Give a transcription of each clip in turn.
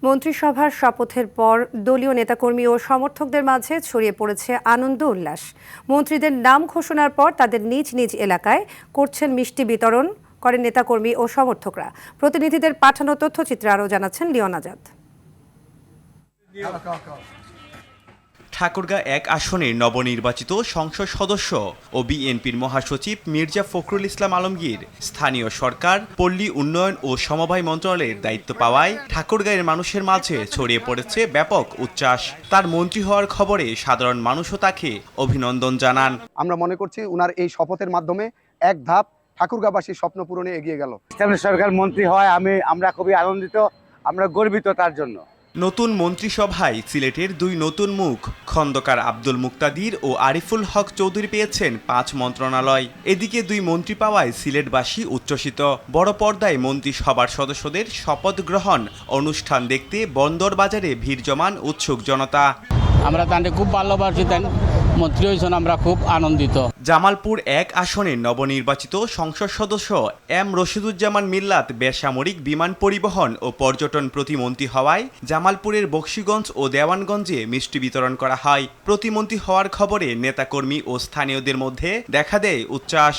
মন্ত্রিসভার শপথের পর দলীয় নেতাকর্মী ও সমর্থকদের মাঝে ছড়িয়ে পড়েছে আনন্দ উল্লাস। মন্ত্রীদের নাম ঘোষণার পর তাদের নিজ নিজ এলাকায় করছেন মিষ্টি বিতরণ করেন নেতাকর্মী ও সমর্থকরা। প্রতিনিধিদের পাঠানো তথ্যচিত্রে আরও জানাচ্ছেন লিওন আজাদ। ঠাকুরগাঁ ১ আসনের নবনির্বাচিত সংসদ সদস্য ও বিএনপির মহাসচিব মির্জা ফখরুল ইসলাম আলমগীর স্থানীয় সরকার, পল্লী উন্নয়ন ও সমবায় মন্ত্রণালয়ের দায়িত্ব পাওয়ায় ঠাকুরগাঁয়ের মানুষের মাঝে ছড়িয়ে পড়েছে ব্যাপক উচ্ছ্বাস। তার মন্ত্রী হওয়ার খবরে সাধারণ মানুষও তাকে অভিনন্দন জানান। আমরা মনে করছি উনার এই শপথের মাধ্যমে এক ধাপ ঠাকুরগাঁবাসীর স্বপ্ন পূরণে এগিয়ে গেল। স্থানীয় সরকার মন্ত্রী হয় আমরা খুবই আনন্দিত, আমরা গর্বিত তার জন্য। নতুন মন্ত্রিসভায় সিলেটের দুই নতুন মুখ খন্দকার আব্দুল মুক্তাদির ও আরিফুল হক চৌধুরী পেয়েছেন ৫ মন্ত্রণালয়। এদিকে দুই মন্ত্রী পাওয়ায় সিলেটবাসী উচ্ছ্বসিত। বড় পর্দায় মন্ত্রিসভার সদস্যদের শপথ গ্রহণ অনুষ্ঠান দেখতে বন্দর বাজারে ভিড় জমান উৎসুক জনতা। আমরা তাকে খুব ভালোবাসি, মন্ত্রী হয়েছেন, আমরা খুব আনন্দিত। জামালপুর ১ আসনের নবনির্বাচিত সংসদ সদস্য এম রশিদুজ্জামান মিল্লাত বেসামরিক বিমান পরিবহন ও পর্যটন প্রতিমন্ত্রী হওয়ায় জামালপুরের বকশীগঞ্জ ও দেওয়ানগঞ্জে মিষ্টি বিতরণ করা হয়। প্রতিমন্ত্রী হওয়ার খবরে নেতাকর্মী ও স্থানীয়দের মধ্যে দেখা দেয় উচ্ছ্বাস।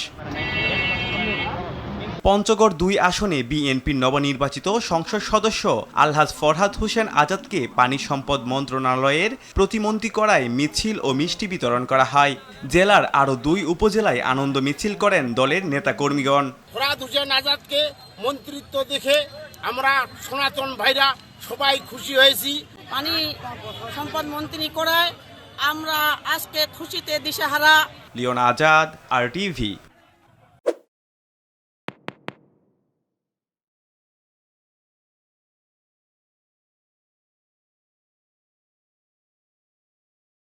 পঞ্চগড় ২ আসনে বিএনপির নবনির্বাচিত সংসদ সদস্য আলহাজ ফরহাদ হোসেন আজাদকে পানি সম্পদ মন্ত্রণালয়ের প্রতিমন্ত্রী করায় মিছিল ও মিষ্টি বিতরণ করা হয়। জেলার আরও ২ উপজেলায় আনন্দ মিছিল করেন দলের নেতাকর্মীগণ। ফরহাদ হোসেন আজাদকে মন্ত্রিত্ব দেখে আমরা সনাতন ভাইরা সবাই খুশি হয়েছি। পানি সম্পদ মন্ত্রী করায় আমরা আজকে খুশিতে দিশেহারা। লিওন আজাদ, RTV।